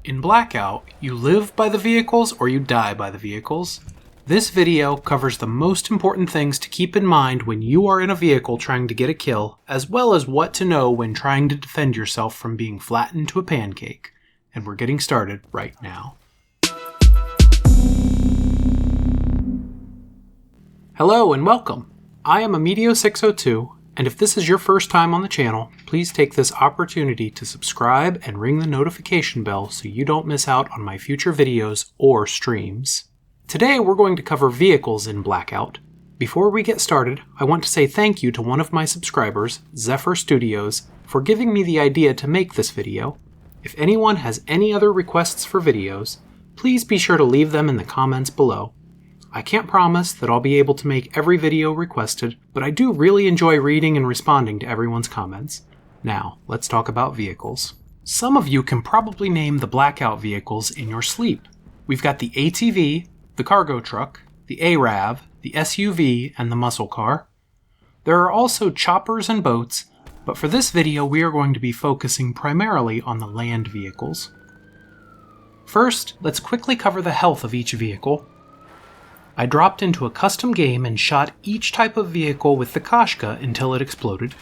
In Blackout, you live by the vehicles or you die by the vehicles. This video covers the most important things to keep in mind when you are in a vehicle trying to get a kill, as well as what to know when trying to defend yourself from being flattened to a pancake. And we're getting started right now. Hello and welcome. I am Amedeo602, and if this is your first time on the channel, please take this opportunity to subscribe and ring the notification bell so you don't miss out on my future videos or streams. Today we're going to cover vehicles in Blackout. Before we get started, I want to say thank you to one of my subscribers, Zephyr Studios, for giving me the idea to make this video. If anyone has any other requests for videos, please be sure to leave them in the comments below. I can't promise that I'll be able to make every video requested, but I do really enjoy reading and responding to everyone's comments. Now, let's talk about vehicles. Some of you can probably name the Blackout vehicles in your sleep. We've got the ATV, the cargo truck, the ARAV, the SUV, and the muscle car. There are also choppers and boats, but for this video we are going to be focusing primarily on the land vehicles. First, let's quickly cover the health of each vehicle. I dropped into a custom game and shot each type of vehicle with the Koshka until it exploded.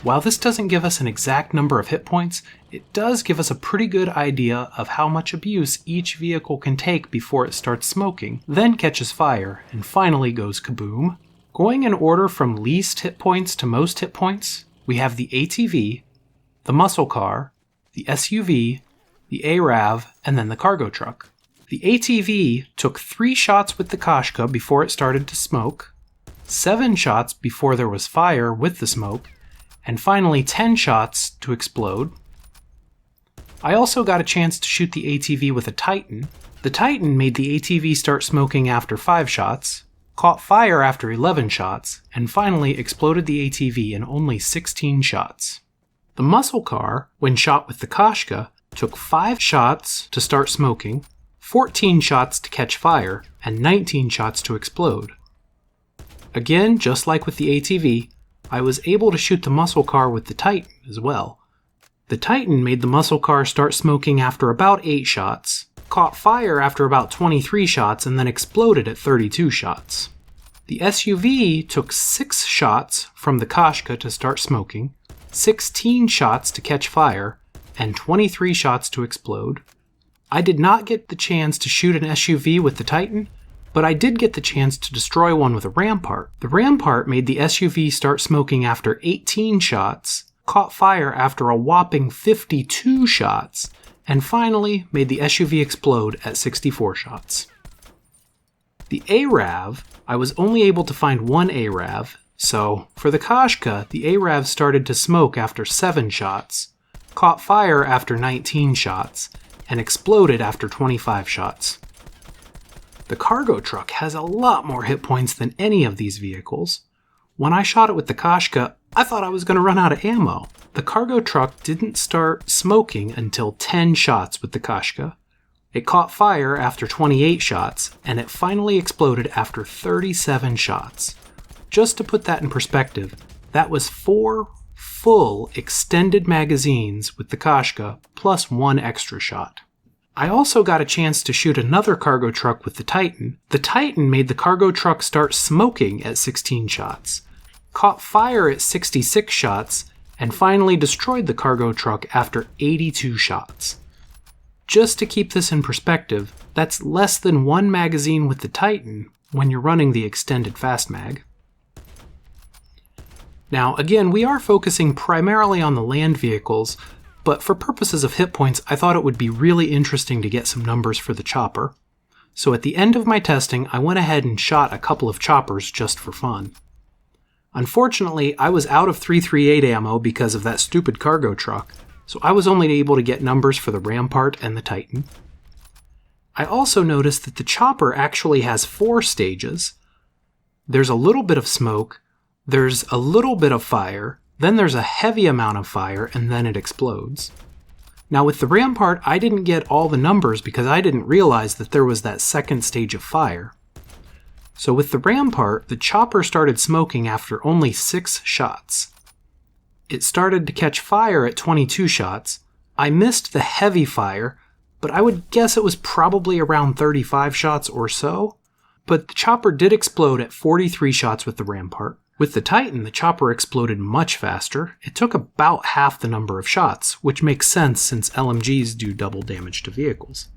While this doesn't give us an exact number of hit points, it does give us a pretty good idea of how much abuse each vehicle can take before it starts smoking, then catches fire, and finally goes kaboom. Going in order from least hit points to most hit points, we have the ATV, the muscle car, the SUV, the ARAV, and then the cargo truck. The ATV took 3 shots with the Koshka before it started to smoke, 7 shots before there was fire with the smoke, and finally 10 shots to explode. I also got a chance to shoot the ATV with a Titan. The Titan made the ATV start smoking after 5 shots, caught fire after 11 shots, and finally exploded the ATV in only 16 shots. The muscle car, when shot with the Koshka, took 5 shots to start smoking, 14 shots to catch fire, and 19 shots to explode. Again, just like with the ATV, I was able to shoot the muscle car with the Titan as well. The Titan made the muscle car start smoking after about 8 shots, caught fire after about 23 shots, and then exploded at 32 shots. The SUV took 6 shots from the Koshka to start smoking, 16 shots to catch fire, and 23 shots to explode. I did not get the chance to shoot an SUV with the Titan, but I did get the chance to destroy one with a Rampart. The Rampart made the SUV start smoking after 18 shots, caught fire after a whopping 52 shots, and finally made the SUV explode at 64 shots. The ARAV, I was only able to find one ARAV, so for the Koshka, the ARAV started to smoke after 7 shots, caught fire after 19 shots, and exploded after 25 shots. The cargo truck has a lot more hit points than any of these vehicles. When I shot it with the Koshka, I thought I was going to run out of ammo. The cargo truck didn't start smoking until 10 shots with the Koshka. It caught fire after 28 shots, and it finally exploded after 37 shots. Just to put that in perspective, that was 4 full extended magazines with the Koshka plus 1 extra shot. I also got a chance to shoot another cargo truck with the Titan. The Titan made the cargo truck start smoking at 16 shots, caught fire at 66 shots, and finally destroyed the cargo truck after 82 shots. Just to keep this in perspective, that's less than 1 magazine with the Titan when you're running the extended fast mag. Now, again, we are focusing primarily on the land vehicles, but for purposes of hit points, I thought it would be really interesting to get some numbers for the chopper. So at the end of my testing, I went ahead and shot a couple of choppers just for fun. Unfortunately, I was out of 338 ammo because of that stupid cargo truck, so I was only able to get numbers for the Rampart and the Titan. I also noticed that the chopper actually has 4 stages. There's a little bit of smoke, there's a little bit of fire, then there's a heavy amount of fire, and then it explodes. Now with the Rampart, I didn't get all the numbers because I didn't realize that there was that second stage of fire. So with the Rampart, the chopper started smoking after only 6 shots. It started to catch fire at 22 shots. I missed the heavy fire, but I would guess it was probably around 35 shots or so. But the chopper did explode at 43 shots with the Rampart. With the Titan, the chopper exploded much faster. It took about half the number of shots, which makes sense since LMGs do double damage to vehicles.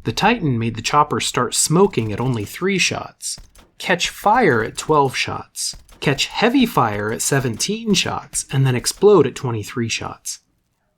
The Titan made the chopper start smoking at only 3 shots, catch fire at 12 shots, catch heavy fire at 17 shots, and then explode at 23 shots.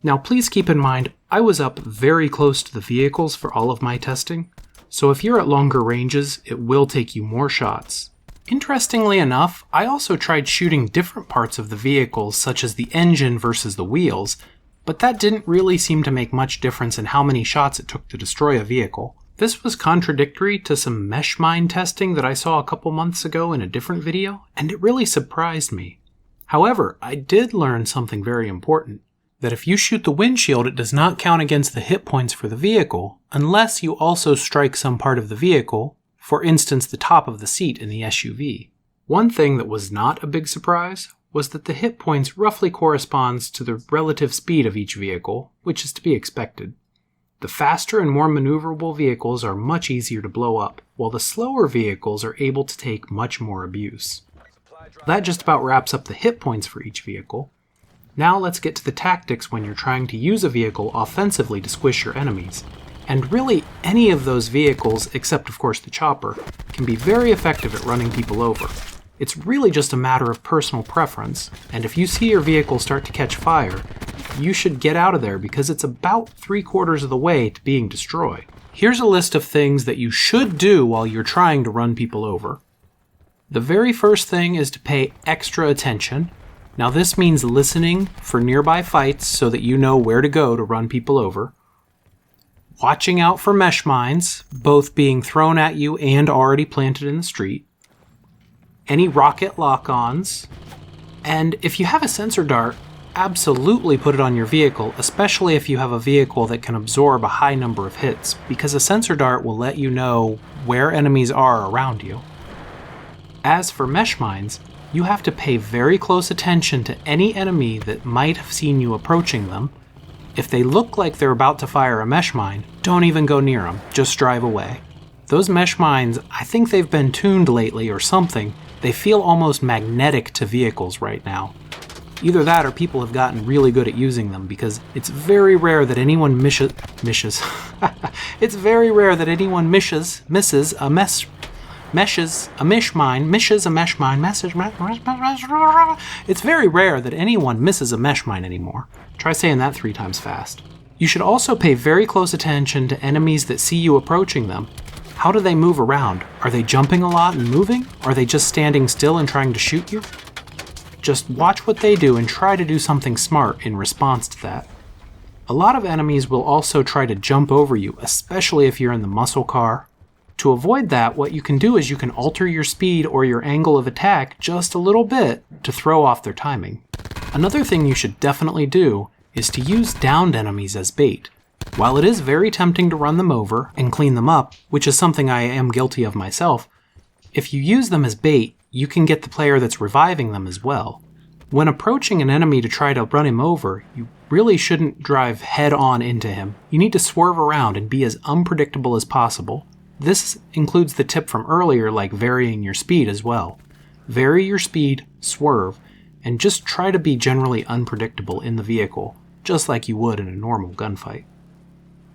Now please keep in mind, I was up very close to the vehicles for all of my testing, so if you're at longer ranges, it will take you more shots. Interestingly enough, I also tried shooting different parts of the vehicles, such as the engine versus the wheels, but that didn't really seem to make much difference in how many shots it took to destroy a vehicle. This was contradictory to some mesh mine testing that I saw a couple months ago in a different video, and it really surprised me. However, I did learn something very important, that if you shoot the windshield, it does not count against the hit points for the vehicle, unless you also strike some part of the vehicle, for instance the top of the seat in the SUV. One thing that was not a big surprise was that the hit points roughly corresponds to the relative speed of each vehicle, which is to be expected. The faster and more maneuverable vehicles are much easier to blow up, while the slower vehicles are able to take much more abuse. That just about wraps up the hit points for each vehicle. Now let's get to the tactics when you're trying to use a vehicle offensively to squish your enemies. And really, any of those vehicles, except of course the chopper, can be very effective at running people over. It's really just a matter of personal preference, and if you see your vehicle start to catch fire, you should get out of there because it's about 3/4 of the way to being destroyed. Here's a list of things that you should do while you're trying to run people over. The very first thing is to pay extra attention. Now this means listening for nearby fights so that you know where to go to run people over. Watching out for mesh mines, both being thrown at you and already planted in the street. Any rocket lock-ons. And if you have a sensor dart, absolutely put it on your vehicle, especially if you have a vehicle that can absorb a high number of hits, because a sensor dart will let you know where enemies are around you. As for mesh mines, you have to pay very close attention to any enemy that might have seen you approaching them. If they look like they're about to fire a mesh mine, don't even go near them, just drive away. Those mesh mines, I think they've been tuned lately or something. They feel almost magnetic to vehicles right now. Either that or people have gotten really good at using them because it's very rare that anyone misses It's very rare that anyone misses a mesh mine. It's very rare that anyone misses a mesh mine anymore. Try saying that 3 times fast. You should also pay very close attention to enemies that see you approaching them. How do they move around? Are they jumping a lot and moving? Are they just standing still and trying to shoot you? Just watch what they do and try to do something smart in response to that. A lot of enemies will also try to jump over you, especially if you're in the muscle car. To avoid that, what you can do is you can alter your speed or your angle of attack just a little bit to throw off their timing. Another thing you should definitely do is to use downed enemies as bait. While it is very tempting to run them over and clean them up, which is something I am guilty of myself, if you use them as bait, you can get the player that's reviving them as well. When approaching an enemy to try to run him over, you really shouldn't drive head on into him. You need to swerve around and be as unpredictable as possible. This includes the tip from earlier, like varying your speed as well. Vary your speed, swerve, and just try to be generally unpredictable in the vehicle, just like you would in a normal gunfight.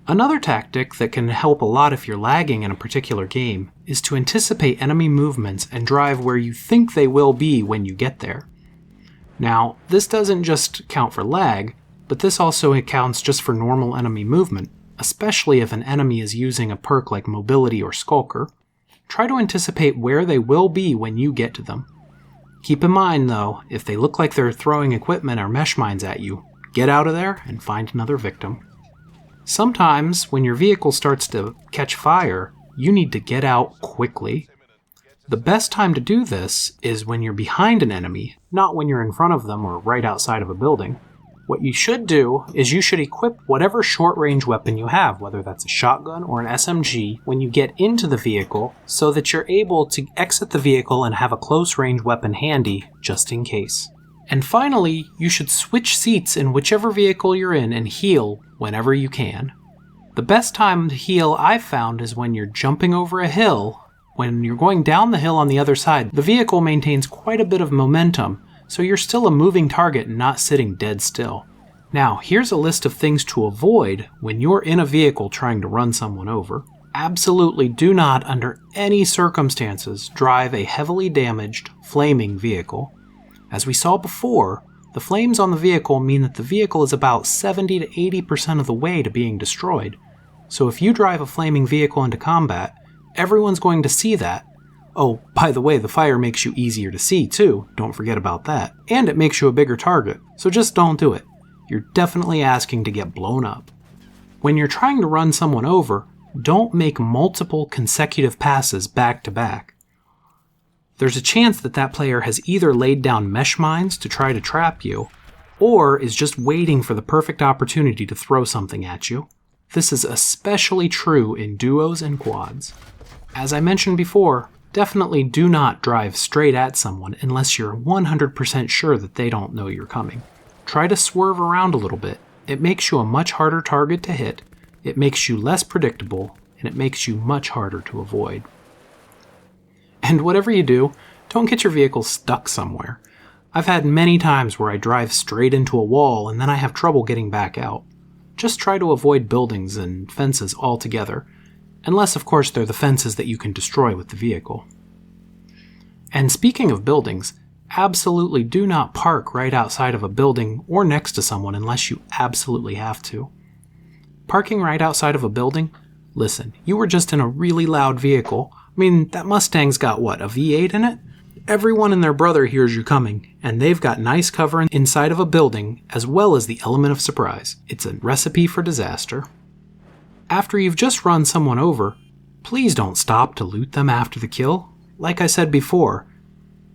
Another tactic that can help a lot if you're lagging in a particular game is to anticipate enemy movements and drive where you think they will be when you get there. Now, this doesn't just count for lag, but this also accounts just for normal enemy movement, especially if an enemy is using a perk like mobility or skulker. Try to anticipate where they will be when you get to them. Keep in mind though, if they look like they're throwing equipment or mesh mines at you, get out of there and find another victim. Sometimes, when your vehicle starts to catch fire, you need to get out quickly. The best time to do this is when you're behind an enemy, not when you're in front of them or right outside of a building. What you should do is you should equip whatever short-range weapon you have, whether that's a shotgun or an SMG, when you get into the vehicle so that you're able to exit the vehicle and have a close-range weapon handy, just in case. And finally, you should switch seats in whichever vehicle you're in and heal whenever you can. The best time to heal I've found is when you're jumping over a hill. When you're going down the hill on the other side, the vehicle maintains quite a bit of momentum, so you're still a moving target and not sitting dead still. Now, here's a list of things to avoid when you're in a vehicle trying to run someone over. Absolutely do not, under any circumstances, drive a heavily damaged, flaming vehicle. As we saw before, the flames on the vehicle mean that the vehicle is about 70 to 80% of the way to being destroyed. So if you drive a flaming vehicle into combat, everyone's going to see that. Oh, by the way, the fire makes you easier to see too, don't forget about that. And it makes you a bigger target, so just don't do it. You're definitely asking to get blown up. When you're trying to run someone over, don't make multiple consecutive passes back to back. There's a chance that that player has either laid down mesh mines to try to trap you, or is just waiting for the perfect opportunity to throw something at you. This is especially true in duos and quads. As I mentioned before, definitely do not drive straight at someone unless you're 100% sure that they don't know you're coming. Try to swerve around a little bit. It makes you a much harder target to hit, it makes you less predictable, and it makes you much harder to avoid. And whatever you do, don't get your vehicle stuck somewhere. I've had many times where I drive straight into a wall and then I have trouble getting back out. Just try to avoid buildings and fences altogether, unless of course they're the fences that you can destroy with the vehicle. And speaking of buildings, absolutely do not park right outside of a building or next to someone unless you absolutely have to. Parking right outside of a building? Listen, you were just in a really loud vehicle. I mean, that Mustang's got what, a V8 in it? Everyone and their brother hears you coming, and they've got nice cover inside of a building as well as the element of surprise. It's a recipe for disaster. After you've just run someone over, please don't stop to loot them after the kill. Like I said before,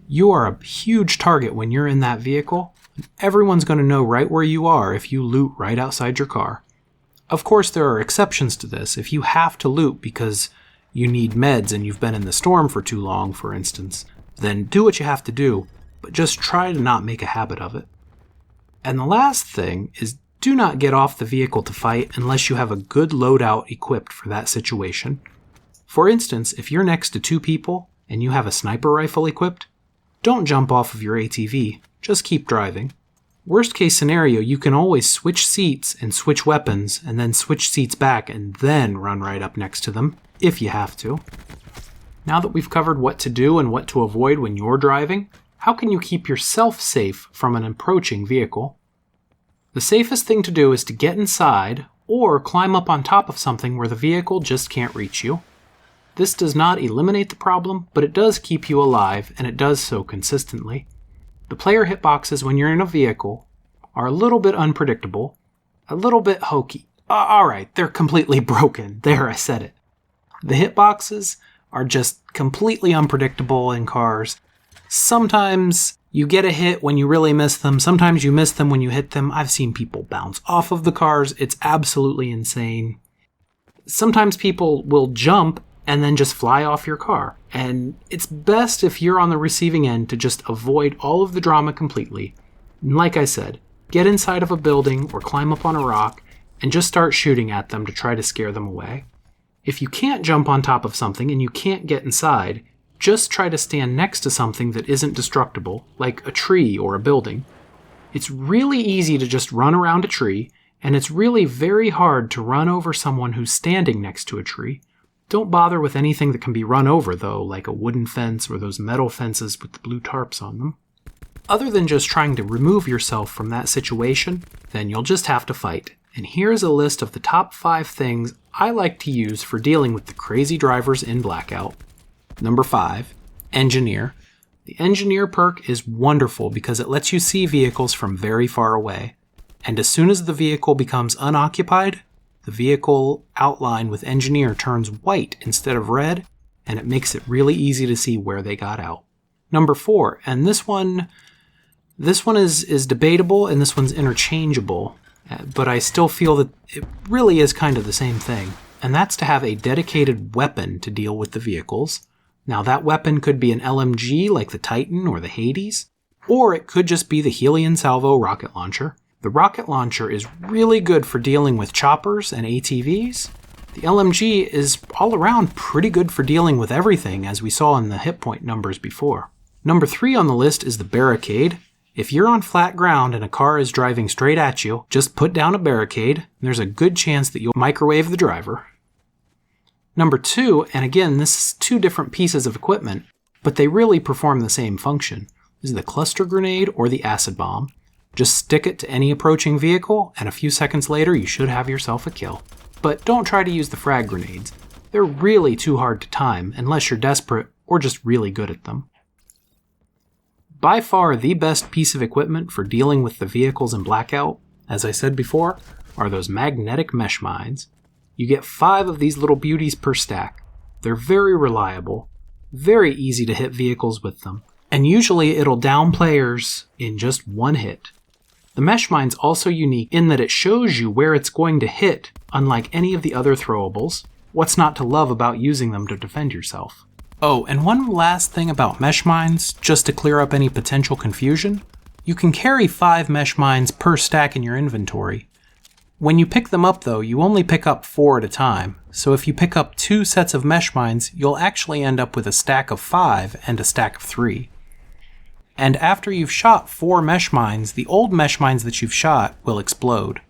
you are a huge target when you're in that vehicle. Everyone's going to know right where you are if you loot right outside your car. Of course, there are exceptions to this. If you have to loot because you need meds and you've been in the storm for too long, for instance, then do what you have to do, but just try to not make a habit of it. And the last thing is do not get off the vehicle to fight unless you have a good loadout equipped for that situation. For instance, if you're next to two people and you have a sniper rifle equipped, don't jump off of your ATV, just keep driving. Worst case scenario, you can always switch seats and switch weapons and then switch seats back and then run right up next to them, if you have to. Now that we've covered what to do and what to avoid when you're driving, how can you keep yourself safe from an approaching vehicle? The safest thing to do is to get inside or climb up on top of something where the vehicle just can't reach you. This does not eliminate the problem, but it does keep you alive, and it does so consistently. The player hitboxes when you're in a vehicle are a little bit unpredictable, a little bit hokey. Alright, they're completely broken. There, I said it. The hitboxes are just completely unpredictable in cars. Sometimes you get a hit when you really miss them. Sometimes you miss them when you hit them. I've seen people bounce off of the cars. It's absolutely insane. Sometimes people will jump and then just fly off your car. And it's best if you're on the receiving end to just avoid all of the drama completely. And like I said, get inside of a building or climb up on a rock and just start shooting at them to try to scare them away. If you can't jump on top of something and you can't get inside, just try to stand next to something that isn't destructible, like a tree or a building. It's really easy to just run around a tree, and it's really very hard to run over someone who's standing next to a tree. Don't bother with anything that can be run over, though, like a wooden fence or those metal fences with the blue tarps on them. Other than just trying to remove yourself from that situation, then you'll just have to fight. And here's a list of the top 5 things I like to use for dealing with the crazy drivers in Blackout. Number 5, Engineer. The Engineer perk is wonderful because it lets you see vehicles from very far away. And as soon as the vehicle becomes unoccupied, the vehicle outline with Engineer turns white instead of red, and it makes it really easy to see where they got out. Number 4, and this one is debatable and this one's interchangeable, but I still feel that it really is kind of the same thing, and that's to have a dedicated weapon to deal with the vehicles. Now that weapon could be an LMG like the Titan or the Hades, or it could just be the Helion Salvo rocket launcher. The rocket launcher is really good for dealing with choppers and ATVs. The LMG is all around pretty good for dealing with everything, as we saw in the hit point numbers before. Number 3 on the list is the barricade. If you're on flat ground and a car is driving straight at you, just put down a barricade, and there's a good chance that you'll microwave the driver. Number 2, and again, this is 2 different pieces of equipment, but they really perform the same function, is the cluster grenade or the acid bomb. Just stick it to any approaching vehicle, and a few seconds later you should have yourself a kill. But don't try to use the frag grenades. They're really too hard to time, unless you're desperate or just really good at them. By far the best piece of equipment for dealing with the vehicles in Blackout, as I said before, are those magnetic mesh mines. You get 5 of these little beauties per stack. They're very reliable, very easy to hit vehicles with them, and usually it'll down players in just one hit. The mesh mine's also unique in that it shows you where it's going to hit, unlike any of the other throwables. What's not to love about using them to defend yourself? Oh, and one last thing about mesh mines, just to clear up any potential confusion. You can carry 5 mesh mines per stack in your inventory. When you pick them up though, you only pick up 4 at a time, so if you pick up 2 sets of mesh mines, you'll actually end up with a stack of 5 and a stack of 3. And after you've shot 4 mesh mines, the old mesh mines that you've shot will explode.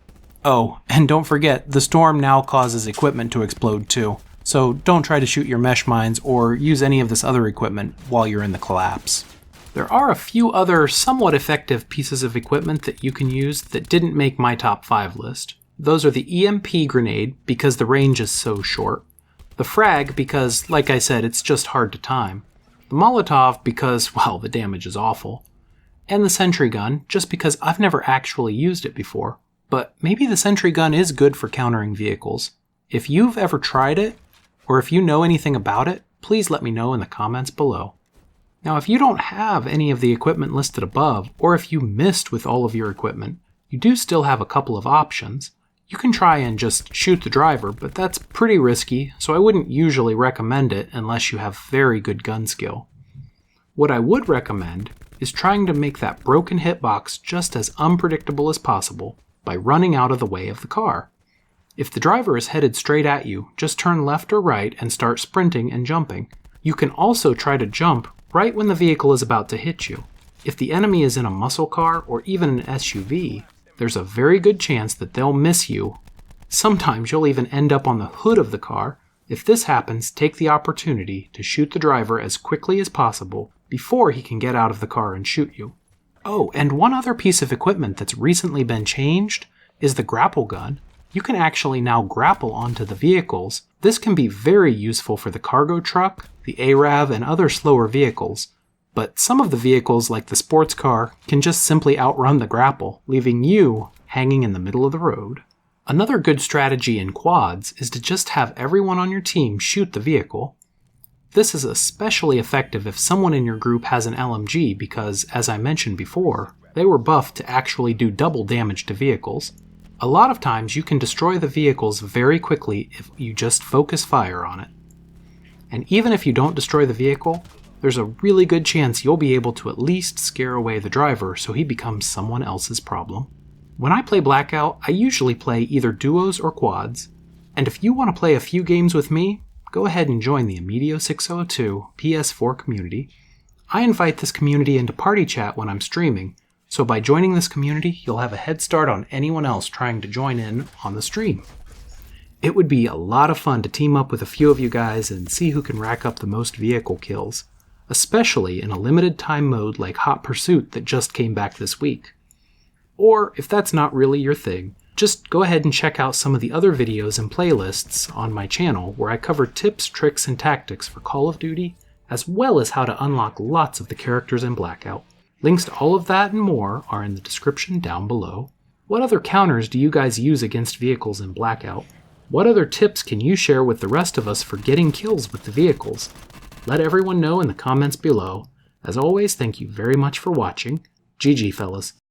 Oh, and don't forget, the storm now causes equipment to explode too, so don't try to shoot your mesh mines or use any of this other equipment while you're in the collapse. There are a few other somewhat effective pieces of equipment that you can use that didn't make my top 5 list. Those are the EMP grenade, because the range is so short. The frag, because, like I said, it's just hard to time. The Molotov, because, well, the damage is awful. And the sentry gun, just because I've never actually used it before. But maybe the sentry gun is good for countering vehicles. If you've ever tried it, or if you know anything about it, please let me know in the comments below. Now, if you don't have any of the equipment listed above, or if you missed with all of your equipment, you do still have a couple of options. You can try and just shoot the driver, but that's pretty risky, so I wouldn't usually recommend it unless you have very good gun skill. What I would recommend is trying to make that broken hitbox just as unpredictable as possible by running out of the way of the car. If the driver is headed straight at you, just turn left or right and start sprinting and jumping. You can also try to jump right when the vehicle is about to hit you. If the enemy is in a muscle car or even an SUV, there's a very good chance that they'll miss you. Sometimes you'll even end up on the hood of the car. If this happens, take the opportunity to shoot the driver as quickly as possible before he can get out of the car and shoot you. Oh, and one other piece of equipment that's recently been changed is the grapple gun. You can actually now grapple onto the vehicles. This can be very useful for the cargo truck, the ARAV, and other slower vehicles. But some of the vehicles, like the sports car, can just simply outrun the grapple, leaving you hanging in the middle of the road. Another good strategy in quads is to just have everyone on your team shoot the vehicle. This is especially effective if someone in your group has an LMG because, as I mentioned before, they were buffed to actually do double damage to vehicles. A lot of times you can destroy the vehicles very quickly if you just focus fire on it. And even if you don't destroy the vehicle, there's a really good chance you'll be able to at least scare away the driver so he becomes someone else's problem. When I play Blackout, I usually play either duos or quads, and if you want to play a few games with me, go ahead and join the Amedeo602 PS4 Community. I invite this community into party chat when I'm streaming, so by joining this community, you'll have a head start on anyone else trying to join in on the stream. It would be a lot of fun to team up with a few of you guys and see who can rack up the most vehicle kills, especially in a limited time mode like Hot Pursuit that just came back this week. Or, if that's not really your thing, just go ahead and check out some of the other videos and playlists on my channel where I cover tips, tricks, and tactics for Call of Duty, as well as how to unlock lots of the characters in Blackout. Links to all of that and more are in the description down below. What other counters do you guys use against vehicles in Blackout? What other tips can you share with the rest of us for getting kills with the vehicles? Let everyone know in the comments below. As always, thank you very much for watching. GG, fellas.